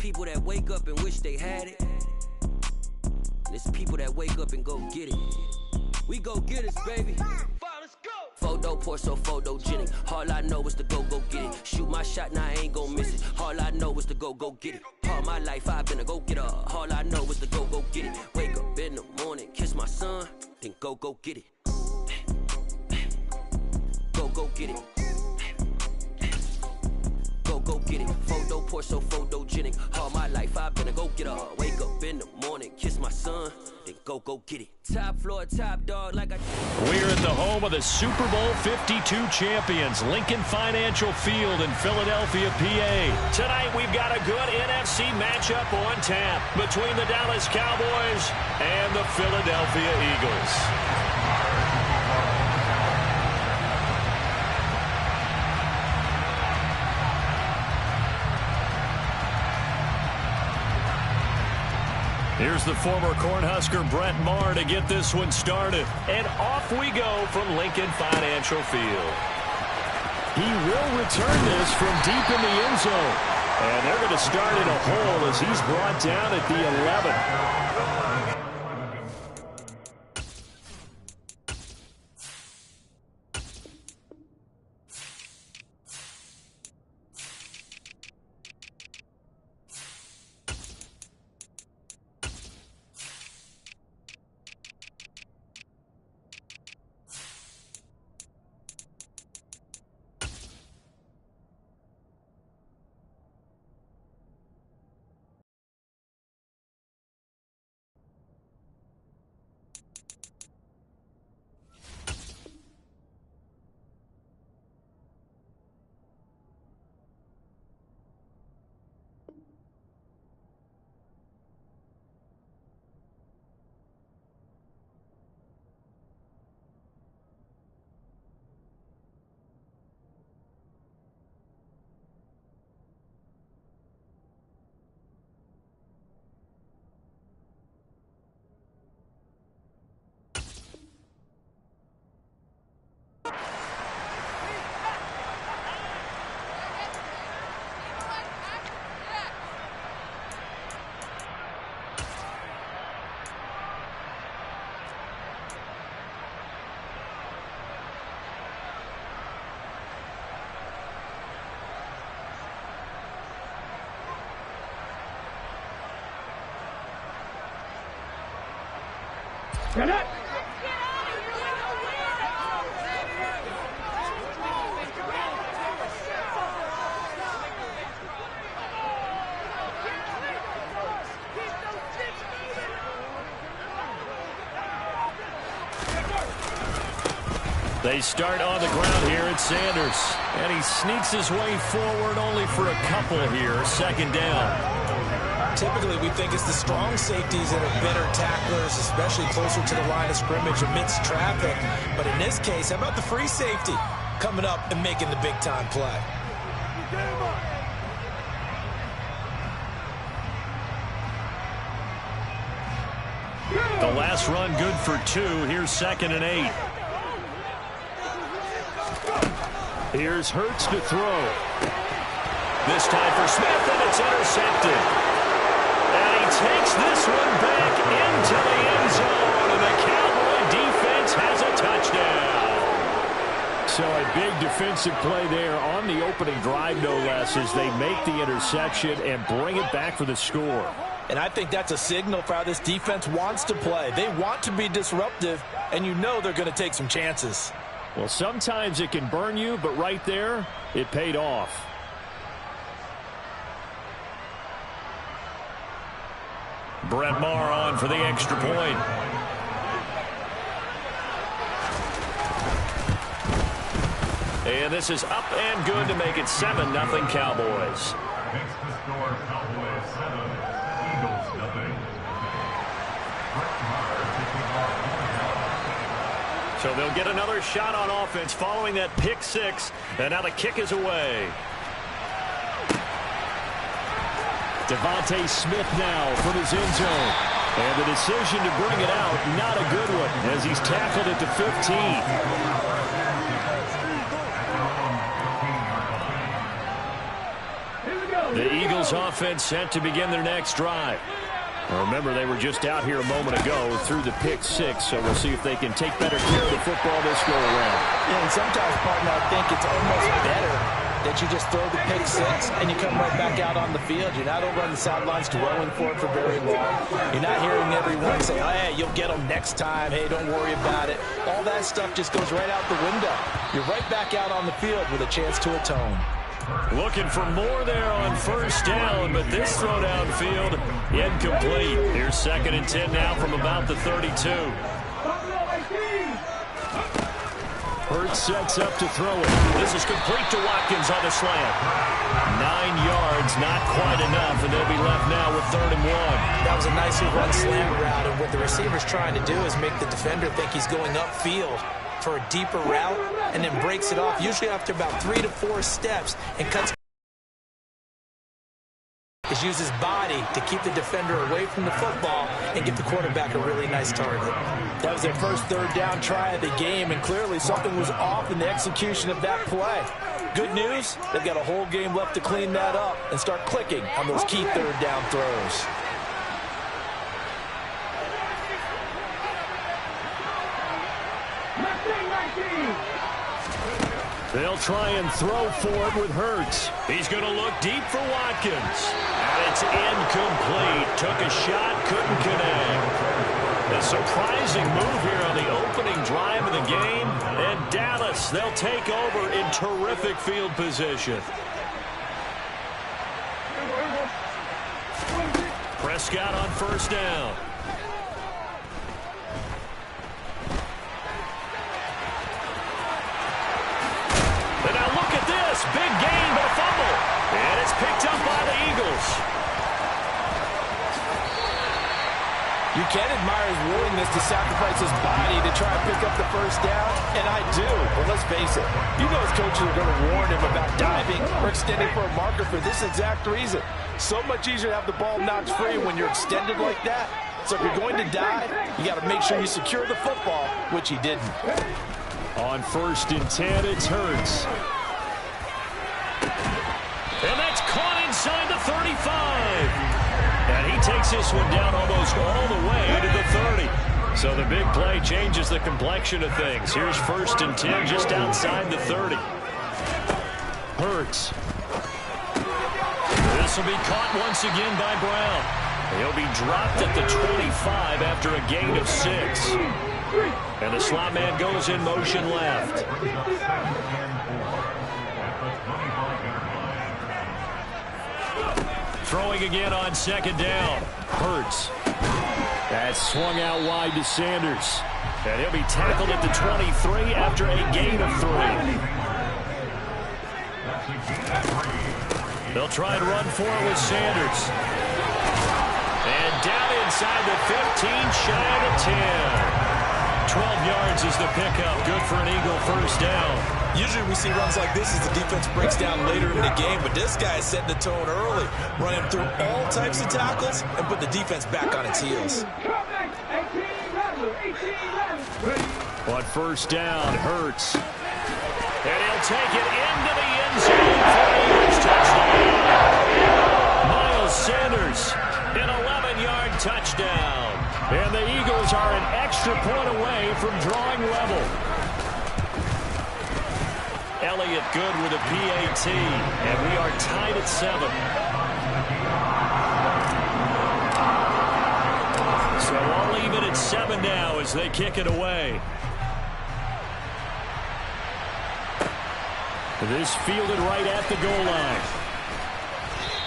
people that wake up and wish they had it. And it's people that wake up and go get it. We go get it, baby. Let's go. Photo pour so photogenic. All I know is to go get it. Shoot my shot, now I ain't gon' miss it. All I know is to go get it. All my life I've been a go-getter. All I know is to go get it. Wake up in the morning, kiss my son, then go get it. Go get it. Go get it. Photo pour so photogenic. All my life I've been a go-getter. Wake up in the morning, kiss my son, then go get it. Top floor, top dog like I... We're at the home of the Super Bowl 52 champions, Lincoln Financial Field in Philadelphia, PA. Tonight we've got a good NFC matchup on tap between the Dallas Cowboys and the Philadelphia Eagles. Here's the former Cornhusker Brett Maher to get this one started. And off we go from Lincoln Financial Field. He will return this from deep in the end zone. And they're going to start in a hole as he's brought down at the 11. Get it! They start on the ground here at Sanders. And he sneaks his way forward only for a couple here. Second down. Typically, we think it's the strong safeties that are better tacklers, especially closer to the line of scrimmage amidst traffic. But in this case, how about the free safety coming up and making the big-time play? The last run good for 2. Here's 2nd and 8. Here's Hurts to throw. This time for Smith, and it's intercepted. And he takes this one back into the end zone, and the Cowboy defense has a touchdown. So a big defensive play there on the opening drive, no less, as they make the interception and bring it back for the score. And I think that's a signal for how this defense wants to play. They want to be disruptive, and you know they're going to take some chances. Well, sometimes it can burn you, but right there, it paid off. Brett Maher on for the extra point. And this is up and good to make it 7-0 Cowboys. Makes the score Cowboys 7, Eagles 0. So they'll get another shot on offense following that pick 6. And now the kick is away. Devontae Smith now from his end zone. And the decision to bring it out, not a good one, as he's tackled at the 15. The Eagles Cowboys offense set to begin their next drive. Now remember, they were just out here a moment ago through the pick six, so we'll see if they can take better care of the football this go around. Yeah, and sometimes, partner, I think it's almost better that you just throw the pick six and you come right back out on the field. You're not over on the sidelines dwelling for it for very long. You're not hearing everyone say, hey, you'll get them next time. Hey, don't worry about it. All that stuff just goes right out the window. You're right back out on the field with a chance to atone. Looking for more there on first down, but this throw downfield incomplete. Here's 2nd and 10 now from about the 32. Hurts sets up to throw it. This is complete to Watkins on the slant. 9 yards, not quite enough, and they'll be left now with 3rd and 1. That was a nicely run slant route, and what the receiver's trying to do is make the defender think he's going upfield for a deeper route, and then breaks it off, usually after about 3 to 4 steps, and cuts. Is use his body to keep the defender away from the football and give the quarterback a really nice target. That was their first 3rd down try of the game, and clearly something was off in the execution of that play. Good news, they've got a whole game left to clean that up and start clicking on those key 3rd down throws. They'll try and throw for it with Hurts. He's going to look deep for Watkins. And it's incomplete. Took a shot, couldn't connect. A surprising move here on the opening drive of the game. And Dallas, they'll take over in terrific field position. Prescott on first down. Big gain, but a fumble. And it's picked up by the Eagles. You can admire his willingness to sacrifice his body to try and pick up the first down, and I do. But let's face it, you know his coaches are going to warn him about diving or extending for a marker for this exact reason. So much easier to have the ball knocked free when you're extended like that. So if you're going to dive, you got to make sure you secure the football, which he didn't. On 1st and 10, it's Hurts. And that's caught inside the 35. And he takes this one down almost all the way to the 30. So the big play changes the complexion of things. Here's 1st and 10 just outside the 30. Hurts. This will be caught once again by Brown. He'll be dropped at the 25 after a gain of 6. And the slot man goes in motion left. Throwing again on 2nd down. Hurts. That's swung out wide to Sanders. And he'll be tackled at the 23 after a gain of 3. They'll try and run for it with Sanders. And down inside the 15, shy of the 10. 12 yards is the pickup. Good for an Eagle first down. Usually we see runs like this as the defense breaks down later in the game, but this guy is setting the tone early, running through all types of tackles and put the defense back on its heels. On first down, Hurts. And he'll take it into the end zone for an Eagles touchdown. Miles Sanders, an 11-yard touchdown. And the Eagles are an extra point away from drawing level. Elliott good with a PAT, and we are tied at 7. So all even at 7 now as they kick it away. This fielded right at the goal line.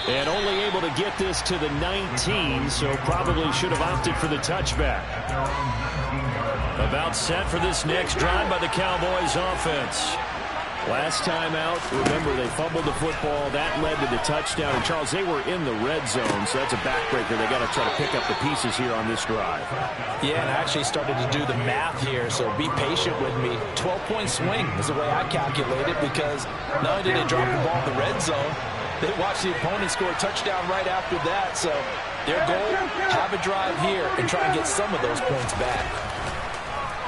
And only able to get this to the 19, so probably should have opted for the touchback. About set for this next drive by the Cowboys offense. Last time out, remember, they fumbled the football. That led to the touchdown. And, Charles, they were in the red zone, so that's a backbreaker. They got to try to pick up the pieces here on this drive. Yeah, and I actually started to do the math here, so be patient with me. 12-point swing is the way I calculate it, because not only did they drop the ball in the red zone, they watched the opponent score a touchdown right after that. So their goal, have a drive here and try and get some of those points back.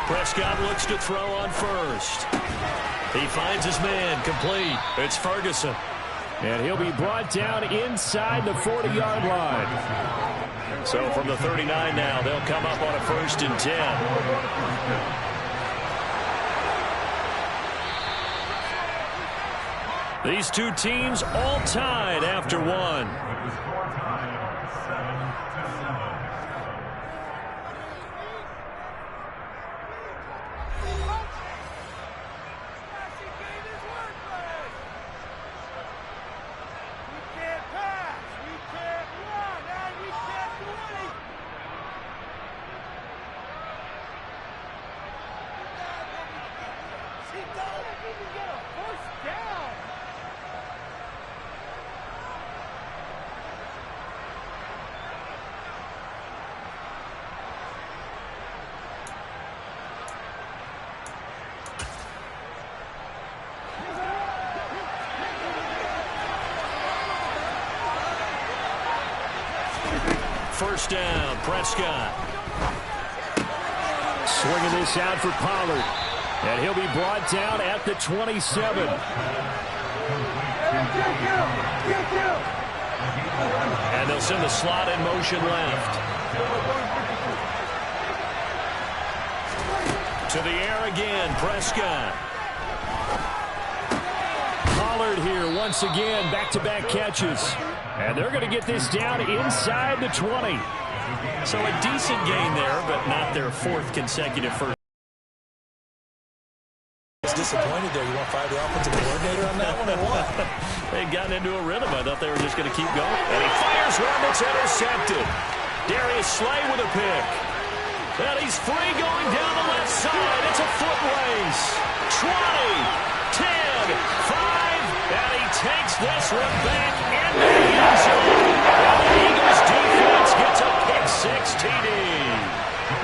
Prescott looks to throw on first. He finds his man complete. It's Ferguson. And he'll be brought down inside the 40-yard line. So from the 39 now, they'll come up on a 1st and 10. These two teams all tied after one. First down, Prescott. Swinging this out for Pollard. And he'll be brought down at the 27. And they'll send the slot in motion left. To the air again, Prescott. Pollard here once again, back-to-back catches. And they're going to get this down inside the 20. So a decent gain there, but not their 4th consecutive first. I was disappointed there. You want to fire the offensive coordinator on that one or what? They'd gotten into a rhythm. I thought they were just going to keep going. And he fires one that's intercepted. Darius Slay with a pick. And he's free going down the left side. It's a foot race. 20, 10, 5. And he takes this one back into the end zone. And the Eagles defense gets a pick-6 TD.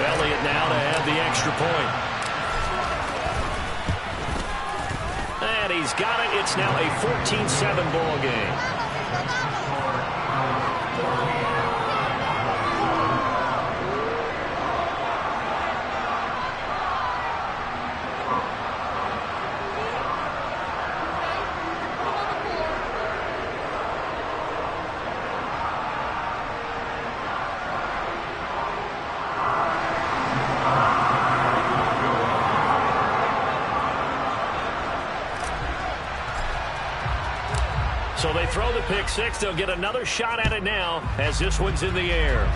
Elliott now to have the extra point. And he's got it. It's now a 14-7 ball game. So they throw the pick-6. They'll get another shot at it now as this one's in the air.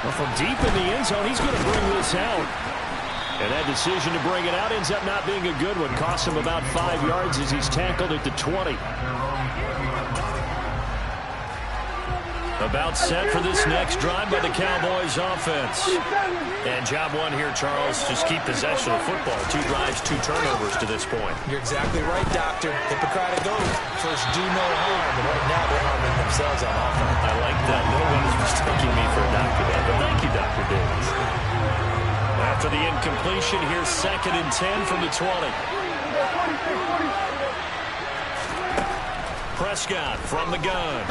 Well, from deep in the end zone, he's going to bring this out. And that decision to bring it out ends up not being a good one. Costs him about 5 yards as he's tackled at the 20. About set for this next drive by the Cowboys offense. And job one here, Charles, just keep possession of football. 2 drives, 2 turnovers to this point. You're exactly right, Doctor. Hippocratic oath. First, do no harm. And right now, they're harming themselves on offense. I like that. No one is mistaking me for a doctor there. But thank you, Dr. Davis. After the incompletion, here's 2nd and 10 from the 20. Prescott from the gun.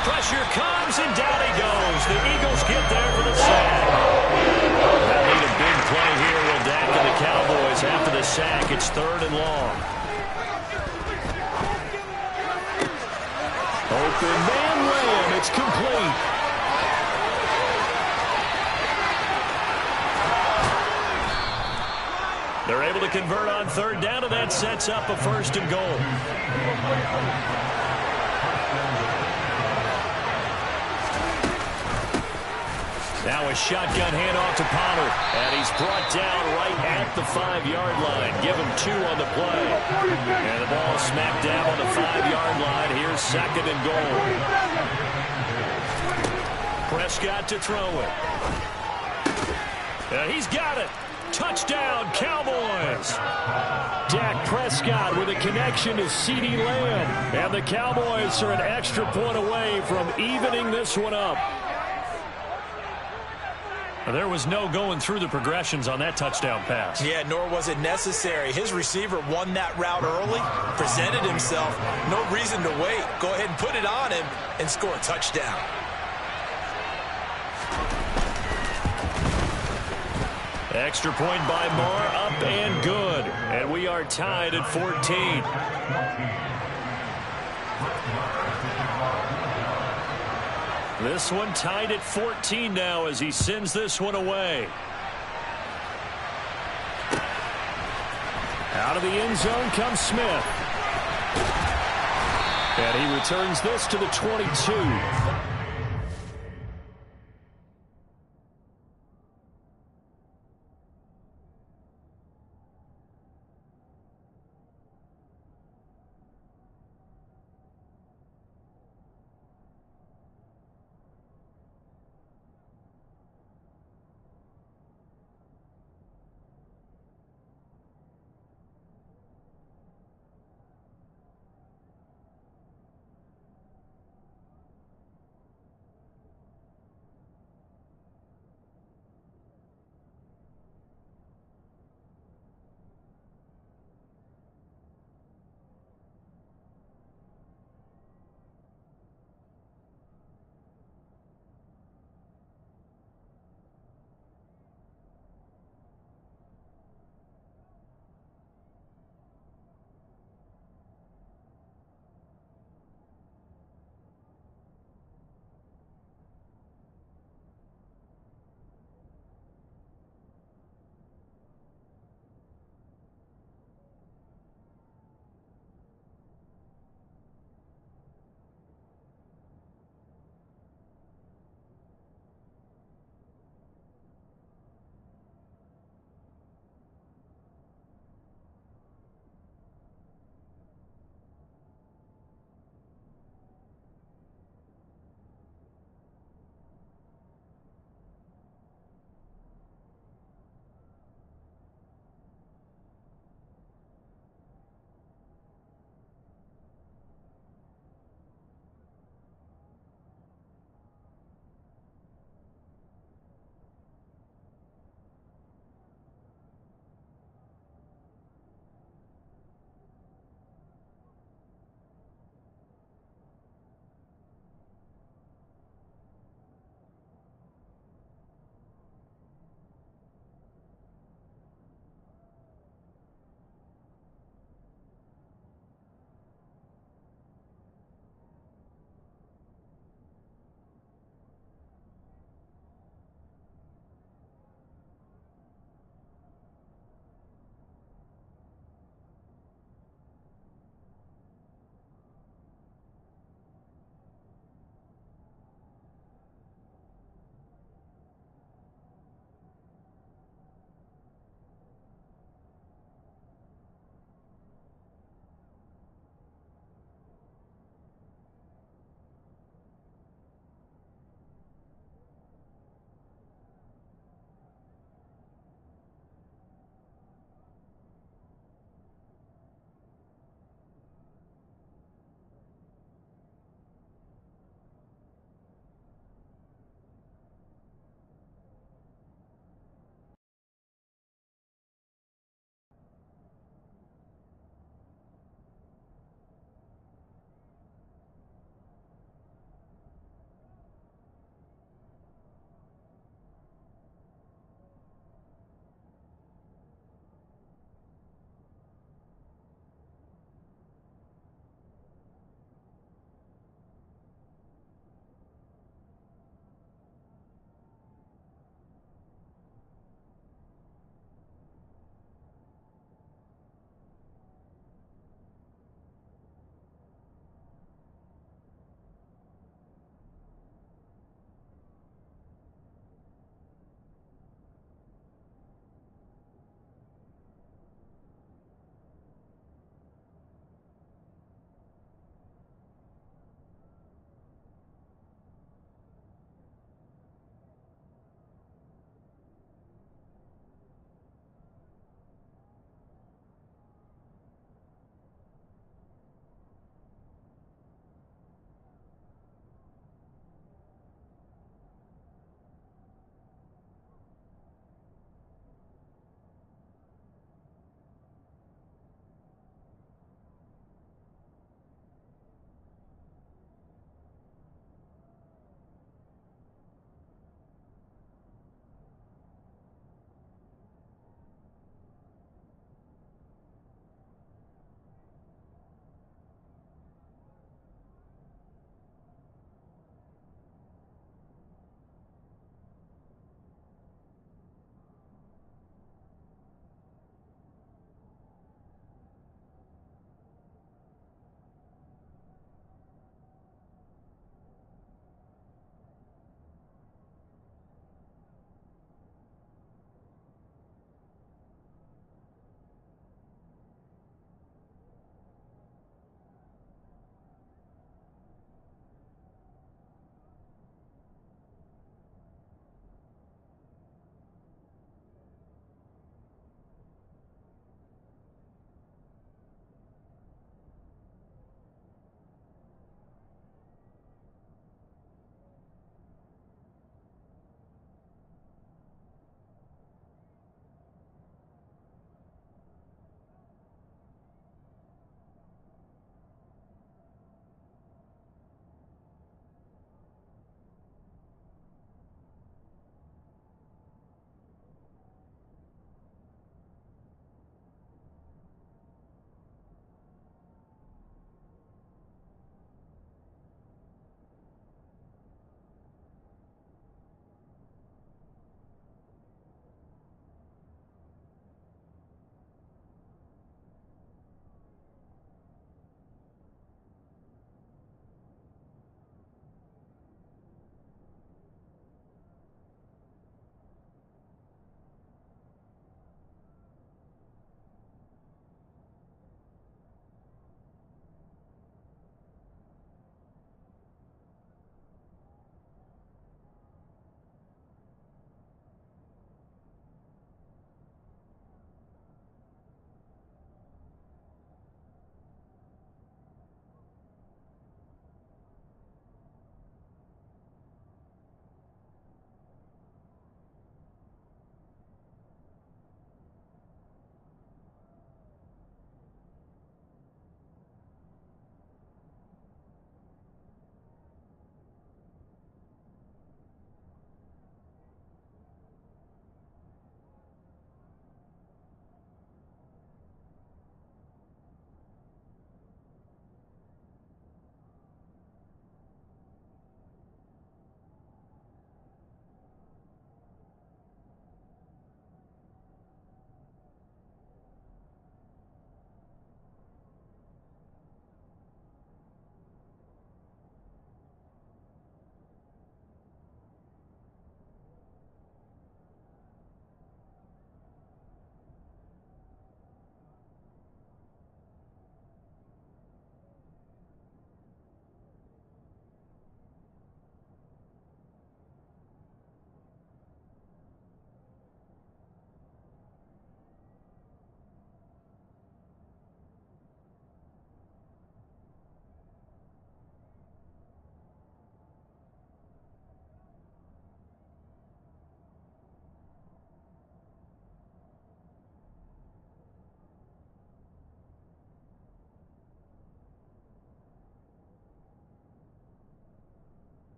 Pressure comes, and down he goes. The Eagles get there for the sack. They'll need a big play here. Will Dak and the Cowboys after the sack. It's 3rd and long. Open man Lamb. It's complete. They're able to convert on 3rd down, and that sets up a 1st and goal. Now a shotgun handoff to Pollard, and he's brought down right at the 5-yard line. Give him 2 on the play. And the ball smacked down on the 5-yard line. Here's 2nd and goal. Prescott to throw it. And he's got it. Touchdown, Cowboys. Dak Prescott with a connection to CeeDee Lamb. And the Cowboys are an extra point away from evening this one up. There was no going through the progressions on that touchdown pass. Yeah, nor was it necessary. His receiver won that route early, presented himself. No reason to wait. Go ahead and put it on him and score a touchdown. Extra point by Marr, up and good. And we are tied at 14. This one tied at 14 now as he sends this one away. Out of the end zone comes Smith. And he returns this to the 22.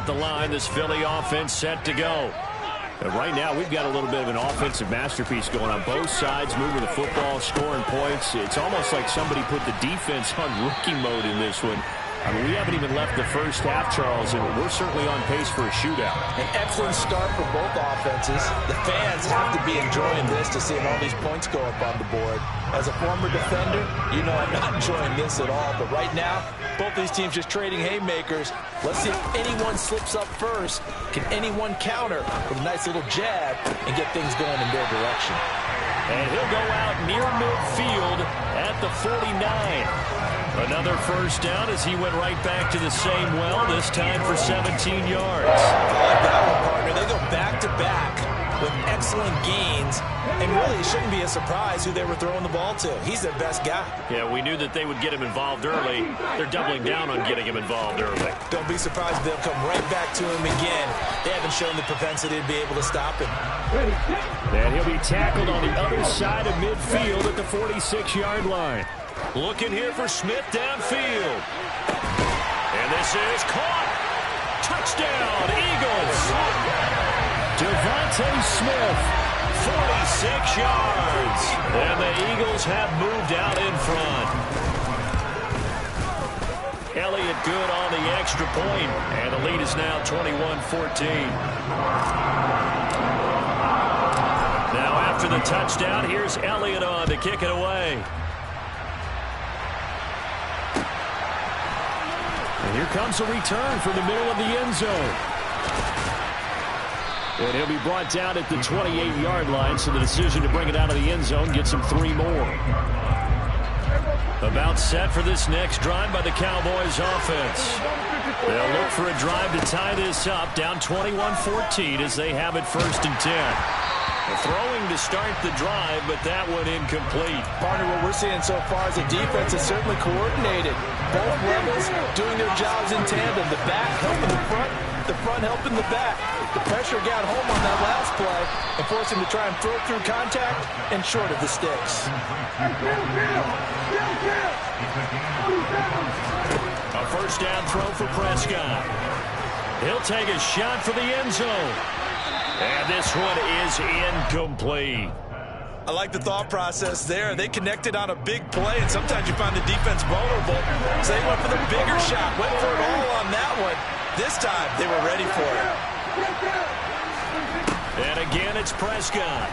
at the line. This Philly offense set to go. And right now, we've got a little bit of an offensive masterpiece going on. Both sides moving the football, scoring points. It's almost like somebody put the defense on rookie mode in this one. I mean, we haven't even left the first half, Charles, and we're certainly on pace for a shootout. An excellent start for both offenses. The fans have to be enjoying this to seeing all these points go up on the board. As a former defender, you know I'm not enjoying this at all. But right now, both these teams just trading haymakers. Let's see if anyone slips up first. Can anyone counter with a nice little jab and get things going in their direction? And he'll go out near midfield at the 49. Another first down as he went right back to the same well, this time for 17 yards. I like that one, partner. They go back-to-back with excellent gains, and really it shouldn't be a surprise who they were throwing the ball to. He's their best guy. Yeah, we knew that they would get him involved early. They're doubling down on getting him involved early. Don't be surprised if they'll come right back to him again. They haven't shown the propensity to be able to stop him. And he'll be tackled on the other side of midfield at the 46-yard line. Looking here for Smith downfield. And this is caught. Touchdown, Eagles. Devontae Smith, 46 yards. And the Eagles have moved out in front. Elliott good on the extra point, and the lead is now 21-14. Now after the touchdown, here's Elliott on to kick it away. And here comes a return from the middle of the end zone. And he'll be brought down at the 28-yard line, so the decision to bring it out of the end zone gets him 3 more. About set for this next drive by the Cowboys offense. They'll look for a drive to tie this up, down 21-14 as they have it 1st and 10. Throwing to start the drive, but that one incomplete. Partner, what we're seeing so far is the defense is certainly coordinated. Both levels doing their jobs in tandem. The back helping the front helping the back. The pressure got home on that last play and forced him to try and throw through contact and short of the sticks. A first down throw for Prescott. He'll take a shot for the end zone. And this one is incomplete. I like the thought process there. They connected on a big play, and sometimes you find the defense vulnerable. So they went for the bigger shot, went for it all on that one. This time, they were ready for it. And again, it's Prescott.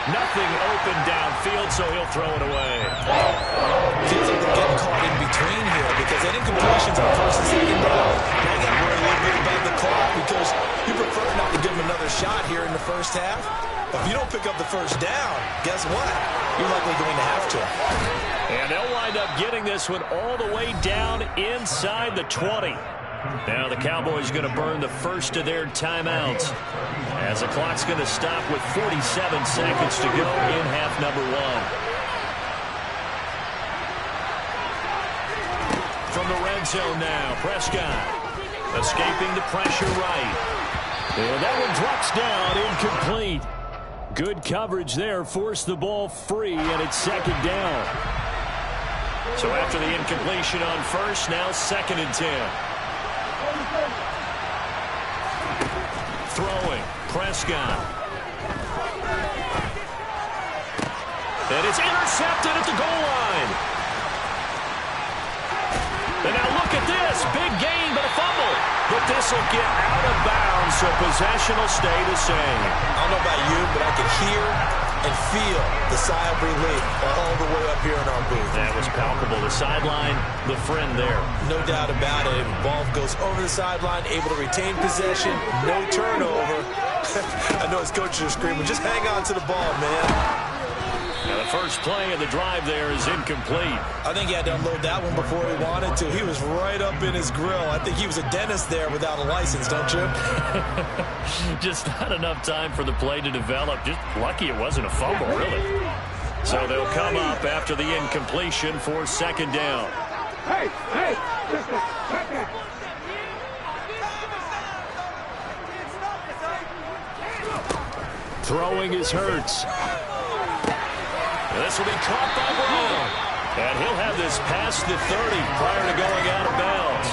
Nothing open downfield, so he'll throw it away. Feels like they're getting caught in between here because that incompletion's on 1st and 2nd down. Now you got to worry a little bit about the clock because you prefer not to give them another shot here in the first half. But if you don't pick up the first down, guess what? You're likely going to have to. And they'll wind up getting this one all the way down inside the 20. Now the Cowboys going to burn the first of their timeouts as the clock's going to stop with 47 seconds to go in half number 1. From the red zone now, Prescott escaping the pressure right. And that one drops down, incomplete. Good coverage there, forced the ball free, and it's 2nd down. So after the incompletion on first, now 2nd and 10. Throwing, Prescott. And it's intercepted at the goal line. And now look at this. Big gain, but a fumble. But this will get out of bounds, so possession will stay the same. I don't know about you, but I can hear and feel the sigh of relief all the way up here in our booth. That was palpable. The sideline, the friend there. No doubt about it. The ball goes over the sideline, able to retain possession, no turnover. I know his coaches are screaming, just hang on to the ball, man. Now the first play of the drive there is incomplete. I think he had to unload that one before he wanted to. He was right up in his grill. I think he was a dentist there without a license, don't you? Just not enough time for the play to develop. Just lucky it wasn't a fumble, really. So they'll come up after the incompletion for 2nd down. Hey! Throwing is Hurts. This will be caught by Brown. And he'll have this past the 30 prior to going out of bounds.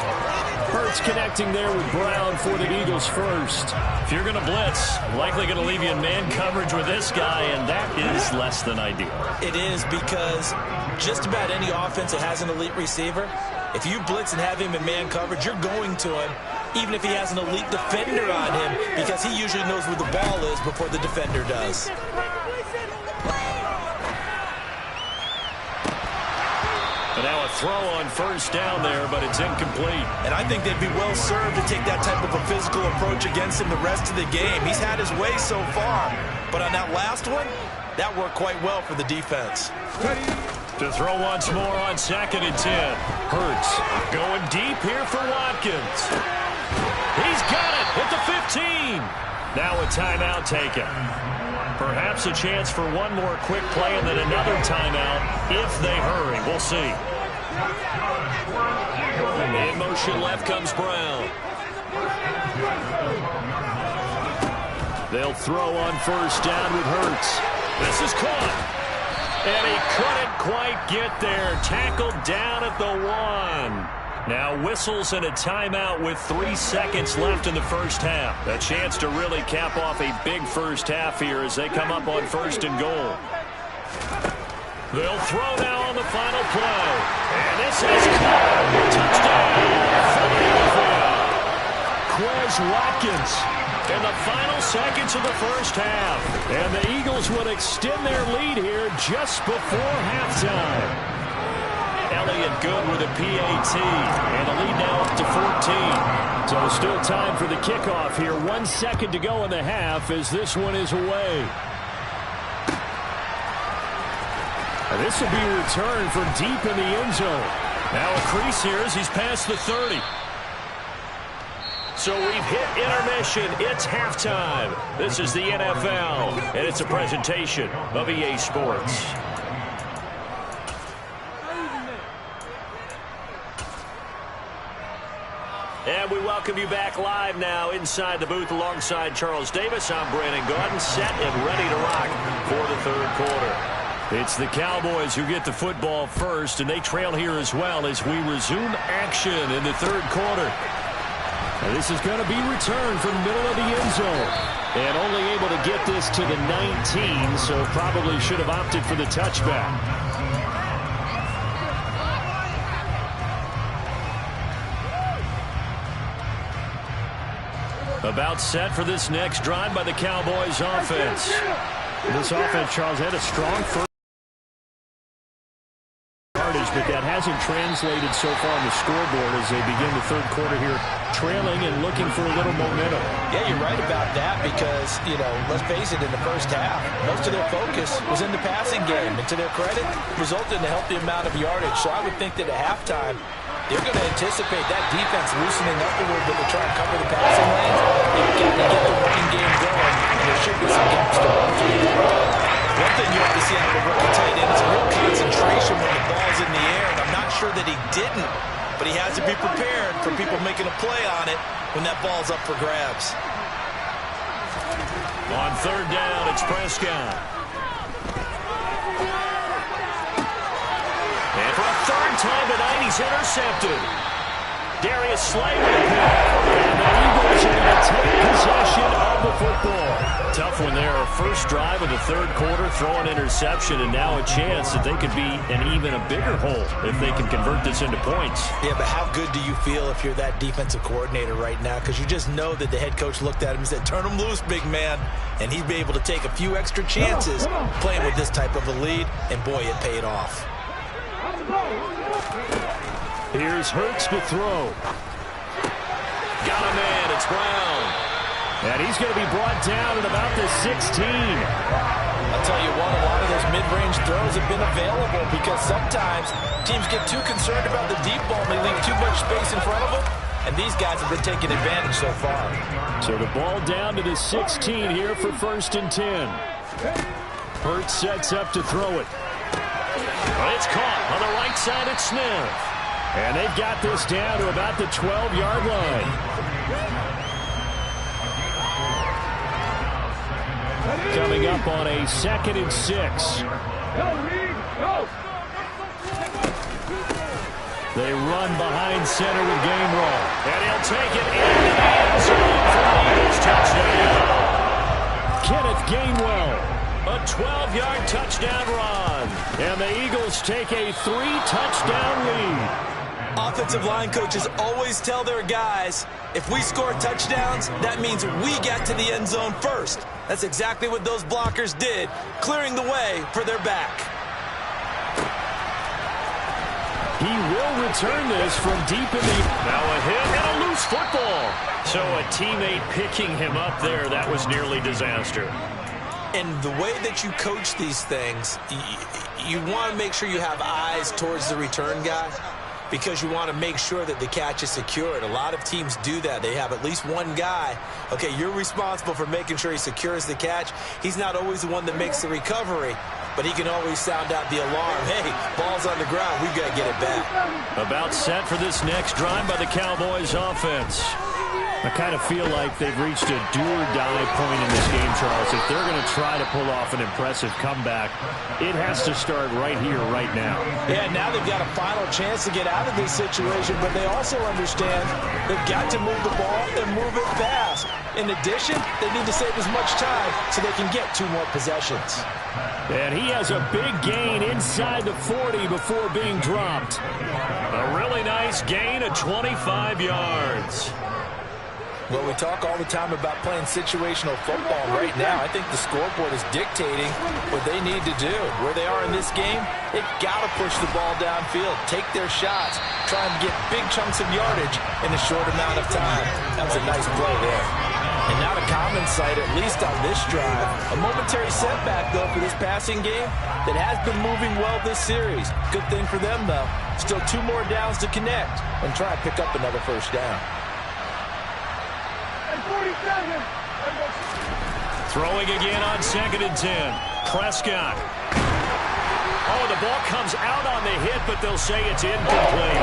Hurts connecting there with Brown for the Eagles first. If you're going to blitz, likely going to leave you in man coverage with this guy, and that is less than ideal. It is, because just about any offense that has an elite receiver, if you blitz and have him in man coverage, you're going to him, even if he has an elite defender on him, because he usually knows where the ball is before the defender does. And now a throw on first down there, but it's incomplete. And I think they'd be well served to take that type of a physical approach against him the rest of the game. He's had his way so far, but on that last one, that worked quite well for the defense. To throw once more on 2nd and 10. Hurts going deep here for Watkins. He's got it at the 15. Now a timeout taken. Perhaps a chance for one more quick play and then another timeout if they hurry. We'll see. In motion left comes Brown. They'll throw on first down with Hurts. This is caught. And he couldn't quite get there. Tackled down at the 1. Now whistles and a timeout with 3 seconds left in the first half. A chance to really cap off a big first half here as they come up on 1st and goal. They'll throw now on the final play. And this is caught. Touchdown. Quez Watkins in the final seconds of the first half. And the Eagles will extend their lead here just before halftime. Elliott good with a PAT, and the lead now up to 14. So still time for the kickoff here. 1 second to go in the half as this one is away. And this will be returned from deep in the end zone. Now a crease here as he's past the 30. So we've hit intermission. It's halftime. This is the NFL, and it's a presentation of EA Sports. And we welcome you back live now inside the booth alongside Charles Davis. I'm Brandon Gaudin, set and ready to rock for the 3rd quarter. It's the Cowboys who get the football first, and they trail here as well as we resume action in the 3rd quarter. And this is going to be returned from the middle of the end zone. And only able to get this to the 19, so probably should have opted for the touchback. About set for this next drive by the Cowboys offense. This offense, Charles, had a strong first yardage, but that hasn't translated so far on the scoreboard as they begin the 3rd quarter here, trailing and looking for a little momentum. Yeah, you're right about that because, let's face it, in the first half, most of their focus was in the passing game. And to their credit, resulted in a healthy amount of yardage. So I would think that at halftime, they're going to anticipate that defense loosening up a little bit to try and cover the passing lanes. They've got to get the running game going, and there should be some gaps to run through. One thing you have to see out of a rookie tight end is a real concentration when the ball's in the air, and I'm not sure that he didn't, but he has to be prepared for people making a play on it when that ball's up for grabs. On 3rd down, it's Prescott. And for a 3rd time tonight, he's intercepted. Darius Slay with a pick. And the Eagles are going to take possession of the football. Tough one there. First drive of the 3rd quarter, throw an interception, and now a chance that they could be in even a bigger hole if they can convert this into points. Yeah, but how good do you feel if you're that defensive coordinator right now? Because you just know that the head coach looked at him and said, turn him loose, big man. And he'd be able to take a few extra chances playing with this type of a lead, and boy, it paid off. Here's Hurts to throw. Got a man, it's Brown. And he's going to be brought down at about the 16. I'll tell you what, a lot of those mid-range throws have been available because sometimes teams get too concerned about the deep ball and they leave too much space in front of them. And these guys have been taking advantage so far. So the ball down to the 16 here for 1st and 10. Hurts sets up to throw it. It's caught on the right side at Smith. And they've got this down to about the 12-yard line. Coming up on a 2nd and 6. They run behind center with Gainwell. And he'll take it into the end zone for the Eagles touchdown. Kenneth Gainwell, a 12-yard touchdown run. And the Eagles take a 3-touchdown lead. Offensive line coaches always tell their guys, if we score touchdowns, that means we get to the end zone first. That's exactly what those blockers did, clearing the way for their back. He will return this from deep in the... Now a hit and a loose football. So a teammate picking him up there, that was nearly disaster. And the way that you coach these things, you want to make sure you have eyes towards the return guy, because you want to make sure that the catch is secured. A lot of teams do that. They have at least one guy. Okay, you're responsible for making sure he secures the catch. He's not always the one that makes the recovery, but he can always sound out the alarm. Hey, ball's on the ground. We've got to get it back. About set for this next drive by the Cowboys offense. I kind of feel like they've reached a do-or-die point in this game, Charles. If they're going to try to pull off an impressive comeback, it has to start right here, right now. Yeah, now they've got a final chance to get out of this situation, but they also understand they've got to move the ball and move it fast. In addition, they need to save as much time so they can get 2 more possessions. And he has a big gain inside the 40 before being dropped. A really nice gain of 25 yards. Well, we talk all the time about playing situational football. Right now, I think the scoreboard is dictating what they need to do. Where they are in this game, they've got to push the ball downfield, take their shots, try and get big chunks of yardage in a short amount of time. That was a nice play there. And not a common sight, at least on this drive. A momentary setback, though, for this passing game that has been moving well this series. Good thing for them, though. Still 2 more downs to connect and try and pick up another first down. Throwing again on 2nd and 10. Prescott. Oh, the ball comes out on the hit, but they'll say it's incomplete.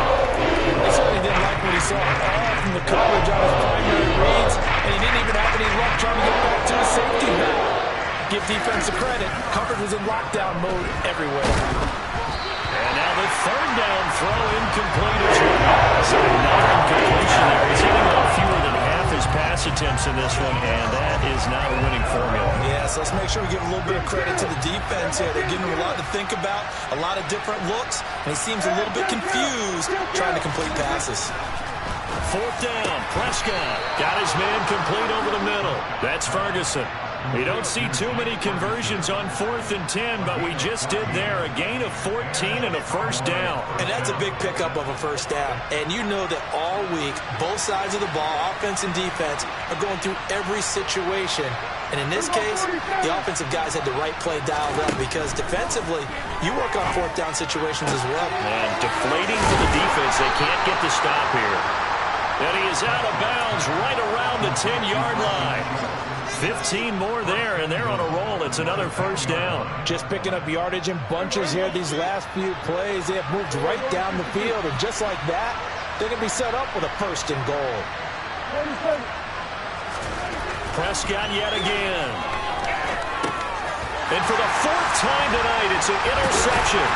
He certainly didn't like what he saw all from the coverage on his primary reads, and he didn't even have any luck trying to get back to his safety net. Give defense a credit. Coverage was in lockdown mode everywhere. And now the 3rd down throw incomplete as well. So another incompletion there. He's hitting a fewer than half his pass attempts in this one, and that is not a winning formula. Yes, let's make sure we give a little bit of credit to the defense here. They're giving him a lot to think about, a lot of different looks, and he seems a little bit confused trying to complete passes. 4th down, Prescott got his man complete over the middle. That's Ferguson. We don't see too many conversions on 4th and 10, but we just did there. A gain of 14 and a first down. And that's a big pickup of a first down. And you know that all week, both sides of the ball, offense and defense, are going through every situation. And in this case, the offensive guys had the right play dialed up, because defensively, you work on 4th down situations as well. And deflating for the defense. They can't get the stop here. And he is out of bounds right around the 10-yard line. 15 more there, and they're on a roll. It's another first down. Just picking up yardage in bunches here these last few plays. They have moved right down the field, and just like that, they're going to be set up with a 1st and goal. Prescott yet again. And for the 4th time tonight, it's an interception.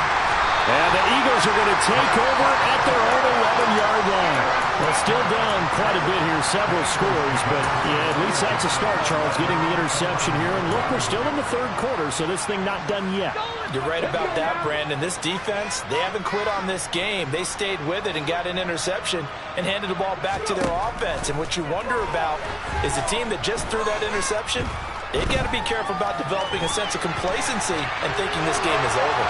And the Eagles are going to take over at their own 11-yard line. Well, still down quite a bit here, several scores, but yeah, at least that's a start, Charles, getting the interception here. And look, we're still in the 3rd quarter, so this thing not done yet. You're right about that, Brandon. This defense, they haven't quit on this game. They stayed with it and got an interception and handed the ball back to their offense. And what you wonder about is the team that just threw that interception, they've got to be careful about developing a sense of complacency and thinking this game is over.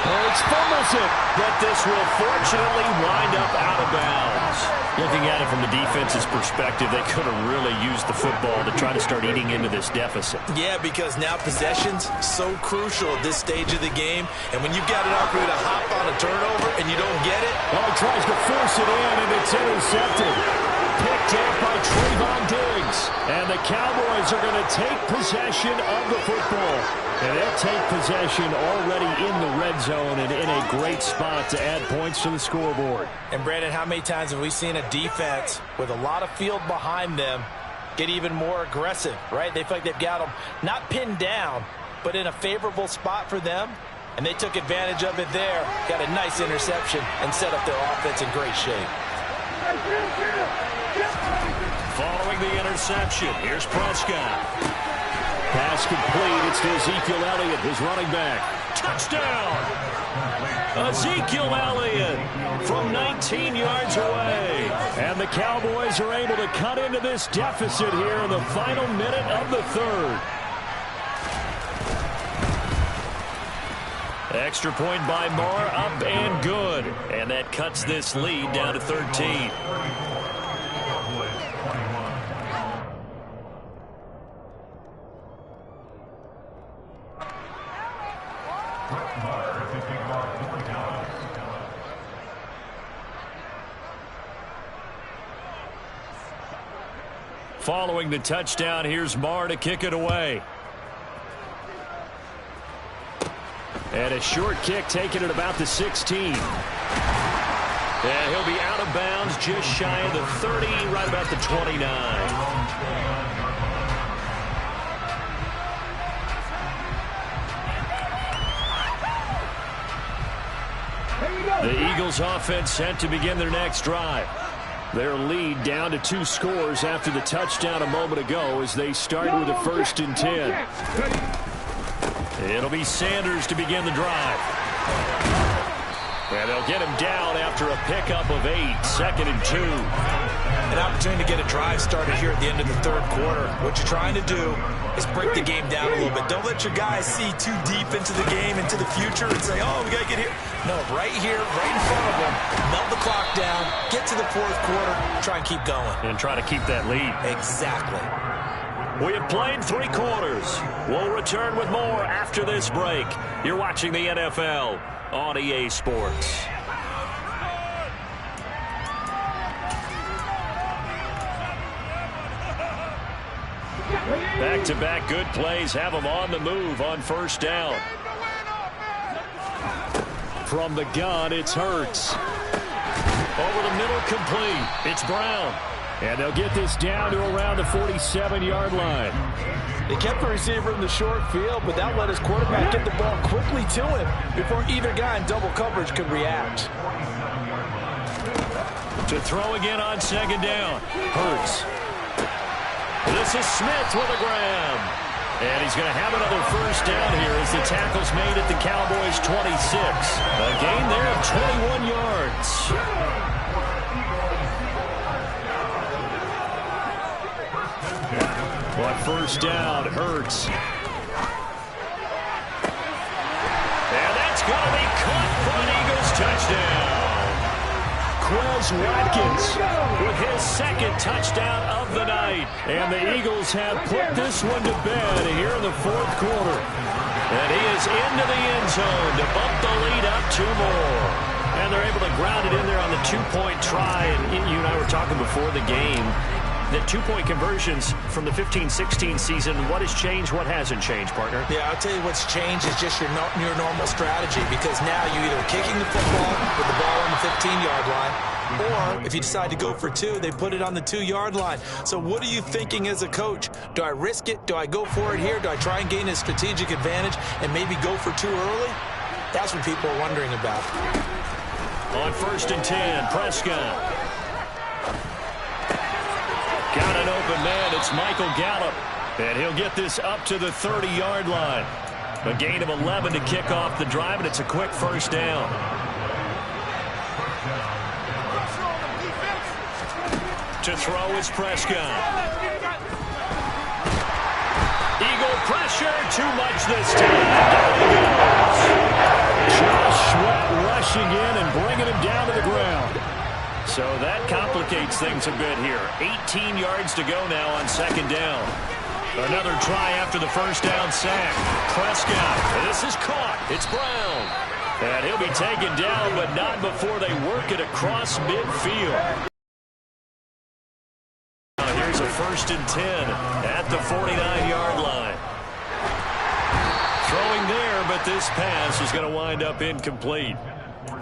Hurts fumbles it, but this will fortunately wind up out of bounds. Looking at it from the defense's perspective, they could have really used the football to try to start eating into this deficit. Yeah, because now possession's so crucial at this stage of the game, and when you've got an opportunity to hop on a turnover and you don't get it. Well, he tries to force it in, and it's intercepted. Picked up by Trayvon Diggs. And the Cowboys are going to take possession of the football. And they'll take possession already in the red zone and in a great spot to add points to the scoreboard. And, Brandon, how many times have we seen a defense with a lot of field behind them get even more aggressive, right? They feel like they've got them not pinned down, but in a favorable spot for them. And they took advantage of it there. Got a nice interception and set up their offense in great shape. Following the interception, here's Prescott. Pass complete. It's to Ezekiel Elliott, his running back. Touchdown! Ezekiel Elliott from 19 yards away. And the Cowboys are able to cut into this deficit here in the final minute of the third. Extra point by Moore, up and good. And that cuts this lead down to 13. Following the touchdown, here's Marr to kick it away. And a short kick taken at about the 16. And he'll be out of bounds just shy of the 30, right about the 29. The Eagles offense set to begin their next drive. Their lead down to 2 scores after the touchdown a moment ago as they start with a 1st and 10. It'll be Sanders to begin the drive. And they'll get him down after a pickup of 8, 2nd and 2. An opportunity to get a drive started here at the end of the third quarter. What you're trying to do is break the game down a little bit. Don't let your guys see too deep into the game, into the future, and say, oh, we got to get here. No, right here, right in front of them, melt the clock down, get to the fourth quarter, try and keep going. And try to keep that lead. Exactly. We have played 3 quarters. We'll return with more after this break. You're watching the NFL on EA Sports. Back-to-back good plays have them on the move on 1st down. From the gun, it's Hurts. Over the middle, complete. It's Brown. And they'll get this down to around the 47-yard line. They kept the receiver in the short field, but that let his quarterback get the ball quickly to him before either guy in double coverage could react. To throw again on 2nd down. Hurts. This is Smith with a grab. And he's going to have another 1st down here as the tackle's made at the Cowboys' 26. A gain there of 21 yards. On 1st down, Hurts. And that's going to be caught for an Eagles touchdown. Quez Watkins with his 2nd touchdown of the night. And the Eagles have put this one to bed here in the 4th quarter. And he is into the end zone to bump the lead up 2 more. And they're able to ground it in there on the 2-point try. And you and I were talking before the game. The 2-point conversions from the 15-16 season, what has changed, what hasn't changed, partner? Yeah, I'll tell you what's changed is just your normal strategy, because now you're either kicking the football with the ball on the 15-yard line, or if you decide to go for 2, they put it on the 2-yard line. So what are you thinking as a coach? Do I risk it? Do I go for it here? Do I try and gain a strategic advantage and maybe go for 2 early? That's what people are wondering about. On 1st and 10, Prescott. Got an open man. It's Michael Gallup. And he'll get this up to the 30-yard line. A gain of 11 to kick off the drive, and it's a quick 1st down. To throw is Prescott. Eagle pressure. Too much this time. Josh Sweat rushing in and bringing him down to the ground. So that complicates things a bit here. 18 yards to go now on 2nd down. Another try after the 1st down sack. Prescott. This is caught. It's Brown. And he'll be taken down, but not before they work it across midfield. Now here's a 1st and 10 at the 49-yard line. Throwing there, but this pass is going to wind up incomplete.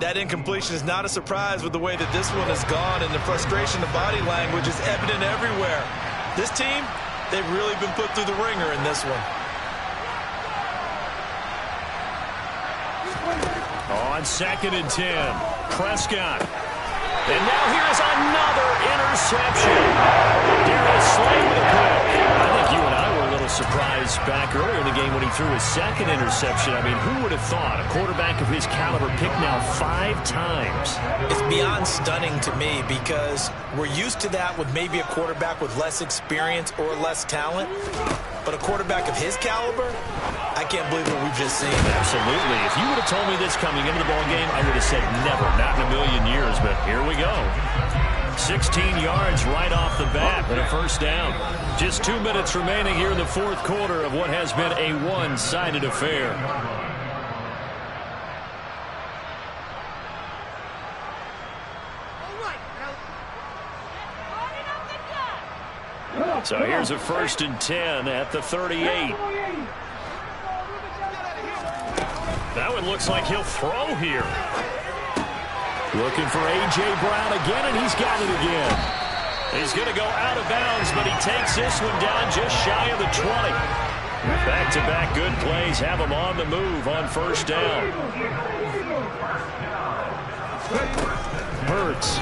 That incompletion is not a surprise with the way that this one has gone, and the frustration, the body language is evident everywhere. This team, they've really been put through the ringer in this one. On 2nd and 10, Prescott. And now here's another interception. Darius Slay with a pick. I think you and I were a little surprised back earlier in the game when he threw his 2nd interception. I mean, who would have thought a quarterback of his caliber picked now 5 times? It's beyond stunning to me because we're used to that with maybe a quarterback with less experience or less talent. But a quarterback of his caliber, I can't believe what we've just seen. Absolutely. If you would have told me this coming into the ballgame, I would have said never, not in a million years. But here we go. 16 yards right off the bat and a first down. Just 2 minutes remaining here in the 4th quarter of what has been a one-sided affair. So here's a 1st and 10 at the 38. That one looks like he'll throw here. Looking for A.J. Brown again, and he's got it again. He's going to go out of bounds, but he takes this one down just shy of the 20. Back-to-back good plays have him on the move on 1st down. Hurts.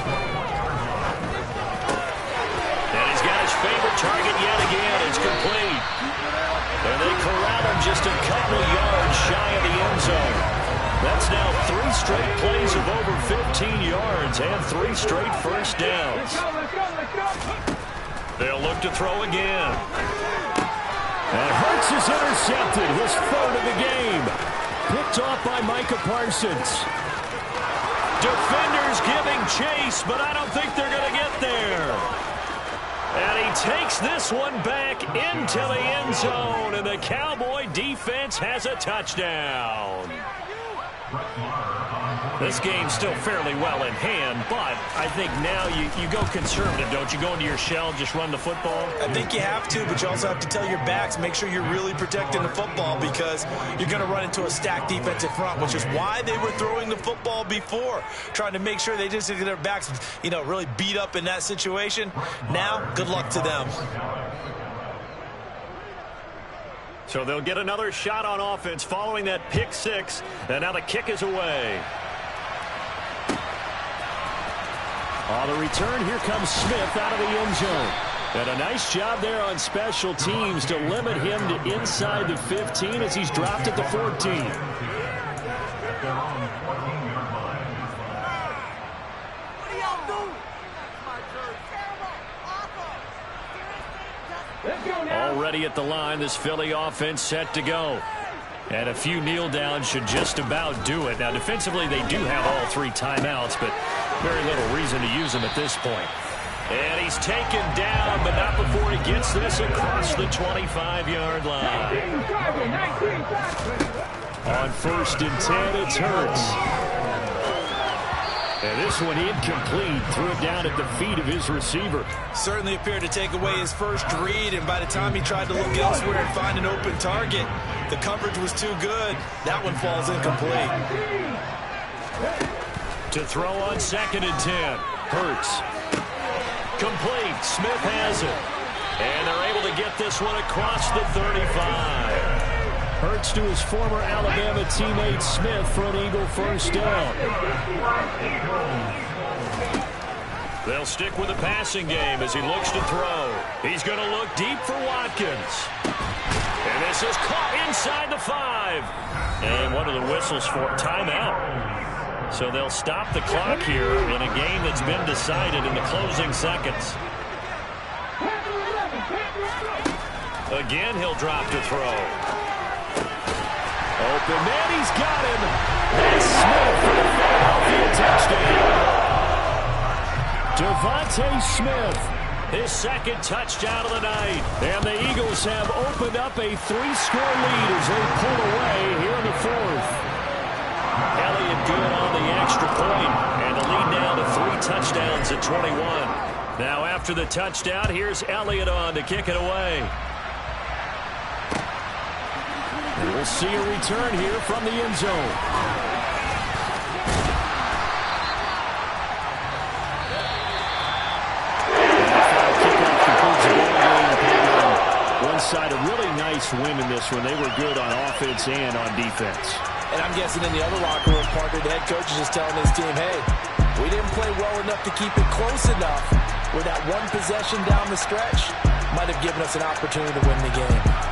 And he's got his favorite target yet again. It's complete. And they corral him just a couple yards shy of the end zone. That's now 3 straight plays of over 15 yards and 3 straight first downs. They'll look to throw again. And Hurts is intercepted, his 3rd of the game. Picked off by Micah Parsons. Defenders giving chase, but I don't think they're going to get there. And he takes this one back into the end zone, and the Cowboy defense has a touchdown. This game's still fairly well in hand, but I think now you go conservative, don't you? Go into your shell, just run the football? I think you have to, but you also have to tell your backs, make sure you're really protecting the football because you're going to run into a stacked defensive front, which is why they were throwing the football before, trying to make sure they just get their backs, really beat up in that situation. Now, good luck to them. So they'll get another shot on offense following that pick 6, and now the kick is away. On the return, here comes Smith out of the end zone. And a nice job there on special teams to limit him to inside the 15 as he's dropped at the 14. Already at the line, this Philly offense set to go. And a few kneel downs should just about do it. Now, defensively, they do have all 3 timeouts, but very little reason to use them at this point. And he's taken down, but not before he gets this across the 25-yard line. On 1st and 10, it's Hurts. And this one incomplete. Threw it down at the feet of his receiver. Certainly appeared to take away his first read, and by the time he tried to look elsewhere and find an open target, the coverage was too good. That one falls incomplete. To throw on 2nd and 10. Hurts. Complete. Smith has it. And they're able to get this one across the 35. Hurts to his former Alabama teammate Smith for an Eagle first down. They'll stick with the passing game as he looks to throw. He's going to look deep for Watkins. And this is caught inside the 5. And one of the whistles for timeout. So they'll stop the clock here in a game that's been decided in the closing seconds. Again, he'll drop to throw. Open man, he's got him. And Smith for the Philadelphia touchdown. Devontae Smith, his 2nd touchdown of the night. And the Eagles have opened up a 3-score lead as they pull away here in the 4th. Elliott good on the extra point, and the lead now to 3 touchdowns at 21. Now after the touchdown, here's Elliott on to kick it away. And we'll see a return here from the end zone. One side, a really nice win in this one. They were good on offense and on defense. And I'm guessing in the other locker room, Parker, the head coach is just telling his team, hey, we didn't play well enough to keep it close enough where that one possession down the stretch might have given us an opportunity to win the game.